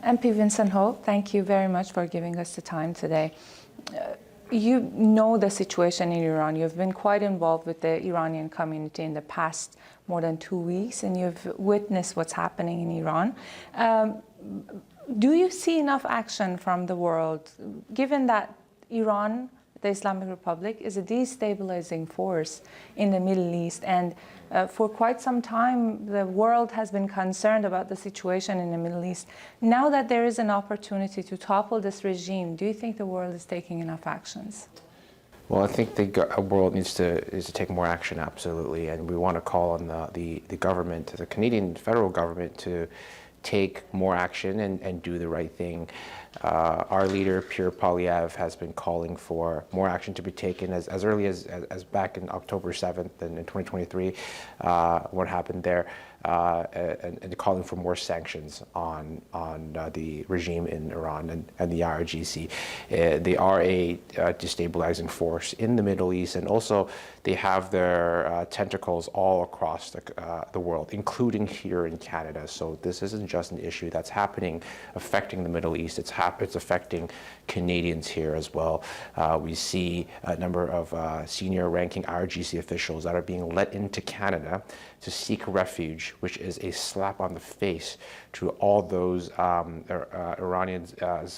MP Vincent Ho, thank you very much for giving us the time today. You know the situation in Iran. You've been quite involved with the Iranian community in the past more than 2 weeks, and you've witnessed what's happening in Iran. Do you see enough action from the world, given that Iran, the Islamic Republic, is a destabilizing force in the Middle East, and for quite some time the world has been concerned about the situation in the Middle East. Now that there is an opportunity to topple this regime, do you think the world is taking enough actions? Well, I think the world needs to take more action, absolutely, and we want to call on the government, the Canadian federal government, to take more action and do the right thing. Our leader, Pierre Poilievre, has been calling for more action to be taken as early as back in October 7th in 2023, what happened there, and calling for more sanctions on the regime in Iran and the IRGC. They are a destabilizing force in the Middle East, and also they have their tentacles all across the world, including here in Canada. So this isn't just an issue that's happening, affecting the Middle East. It's affecting Canadians here as well. We see a number of senior ranking IRGC officials that are being let into Canada to seek refuge, which is a slap on the face to all those Iranians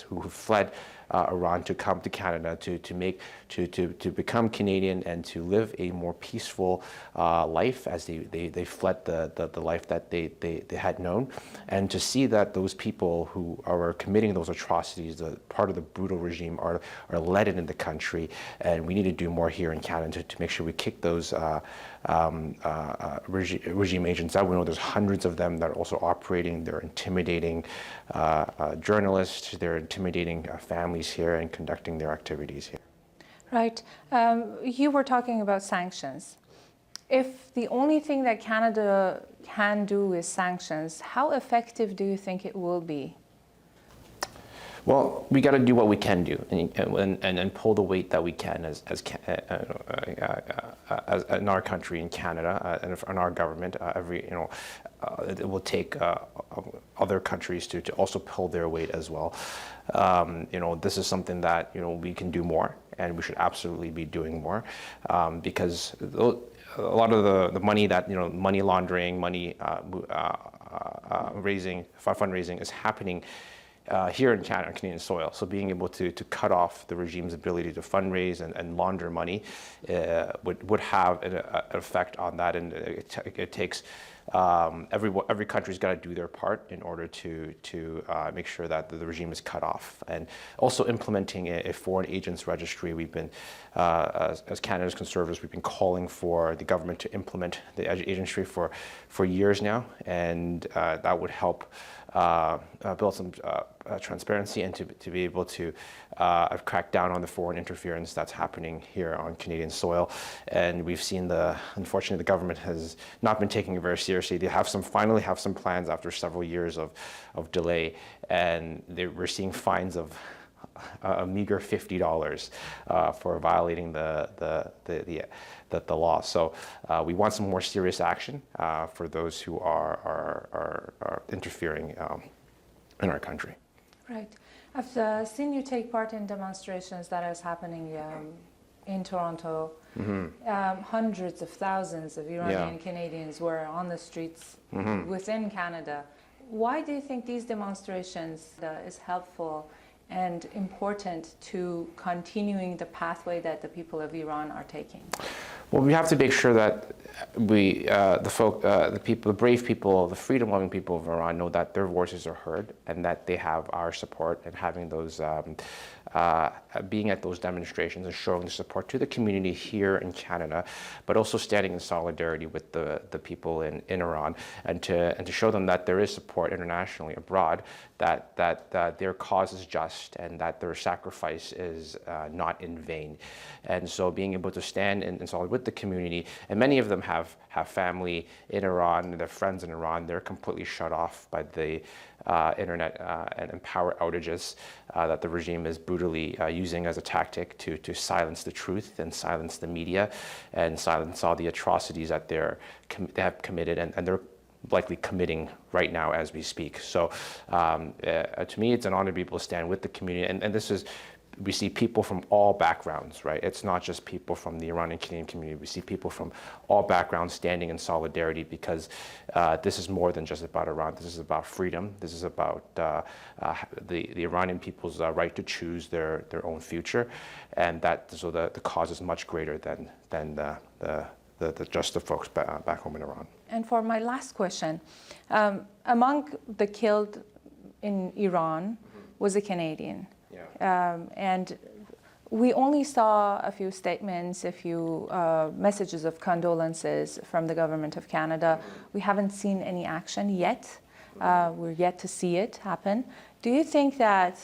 who fled Iran to come to Canada to become Canadian and to live a more peaceful life as they fled the life that they had known, and to see that those people who are committing those atrocities, part of the brutal regime, are let in the country. And we need to do more here in Canada to make sure we kick those regime agents out. We know there's hundreds of them that are also operating. They're intimidating journalists, they're intimidating families here and conducting their activities here. Right. You were talking about sanctions. If the only thing that Canada can do is sanctions, how effective do you think it will be? Well, we got to do what we can do and pull the weight that we can as in our country, in Canada, and in our government. It will take other countries to also pull their weight as well. This is something that we can do more, and we should absolutely be doing more, because a lot of the money that money laundering, money fundraising is happening here in Canada, on Canadian soil. So being able to cut off the regime's ability to fundraise and launder money would have an effect on that, and it takes every country's got to do their part in order to make sure that the regime is cut off. And also implementing a foreign agents registry. We've been, as Canada's Conservatives, we've been calling for the government to implement the agency for years now, and that would help build some transparency and to be able to crack down on the foreign interference that's happening here on Canadian soil. And we've seen unfortunately, the government has not been taking it very seriously. They finally have some plans after several years of delay, and we're seeing fines of a meager $50 for violating the law. So we want some more serious action for those who are interfering in our country. Right. I've seen you take part in demonstrations that is happening in Toronto. Mm-hmm. Hundreds of thousands of Iranian Canadians were on the streets within Canada. Why do you think these demonstrations is helpful and important to continuing the pathway that the people of Iran are taking? Well, we have to make sure that the brave people, the freedom-loving people of Iran know that their voices are heard and that they have our support, and having those, being at those demonstrations and showing the support to the community here in Canada, but also standing in solidarity with the people in Iran, and to show them that there is support internationally abroad, that their cause is just and that their sacrifice is not in vain. And so being able to stand in solidarity with the community, and many of them have family in Iran, their friends in Iran, they're completely shut off by the internet and power outages that the regime is brutally using as a tactic to silence the truth and silence the media and silence all the atrocities that they have committed, and they're likely committing right now as we speak. So to me, it's an honor to be able to stand with the community. And this is, we see people from all backgrounds, right? It's not just people from the Iranian Canadian community. We see people from all backgrounds standing in solidarity, because this is more than just about Iran. This is about freedom. This is about the Iranian people's right to choose their own future, and so the cause is much greater than just the folks back home in Iran. And for my last question, among the killed in Iran was a Canadian. Yeah. And we only saw a few statements, a few messages of condolences from the government of Canada. We haven't seen any action yet. We're yet to see it happen. Do you think that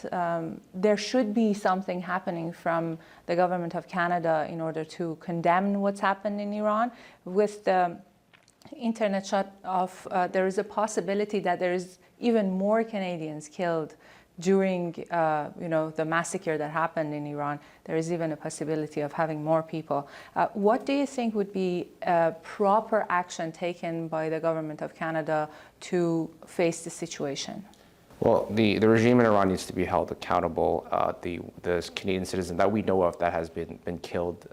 there should be something happening from the government of Canada in order to condemn what's happened in Iran? With the internet shut off, there is a possibility that there is even more Canadians killed during the massacre that happened in Iran. There is even a possibility of having more people. What do you think would be proper action taken by the government of Canada to face the situation? Well, the regime in Iran needs to be held accountable. The Canadian citizen that we know of that has been killed,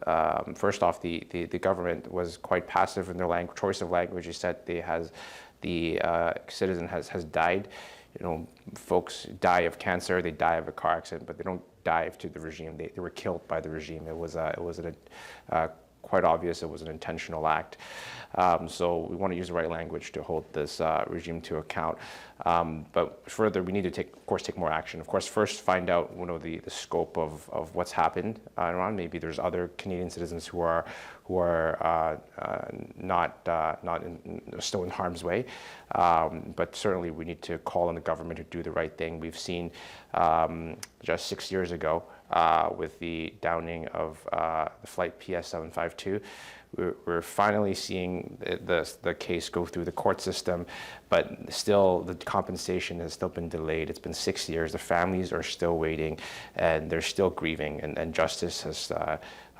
first off, the government was quite passive in their choice of language. They said the citizen has died. Folks die of cancer, they die of a car accident, but they don't die to the regime. They were killed by the regime. It was quite obvious it was an intentional act. So we want to use the right language to hold this regime to account. But further, we need to of course, take more action. Of course, first find out the scope of what's happened in Iran. Maybe there's other Canadian citizens who are still in harm's way. But certainly, we need to call on the government to do the right thing. We've seen just 6 years ago, with the downing of the flight PS752, we're finally seeing the case go through the court system, but still the compensation has still been delayed. It's been 6 years. The families are still waiting, and they're still grieving, and justice has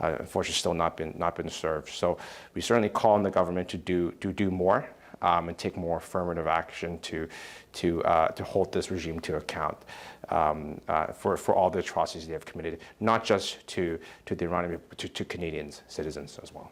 unfortunately still not been served. So we certainly call on the government to do more. And take more affirmative action to hold this regime to account for all the atrocities they have committed, not just to the Iranian, to Canadian citizens as well.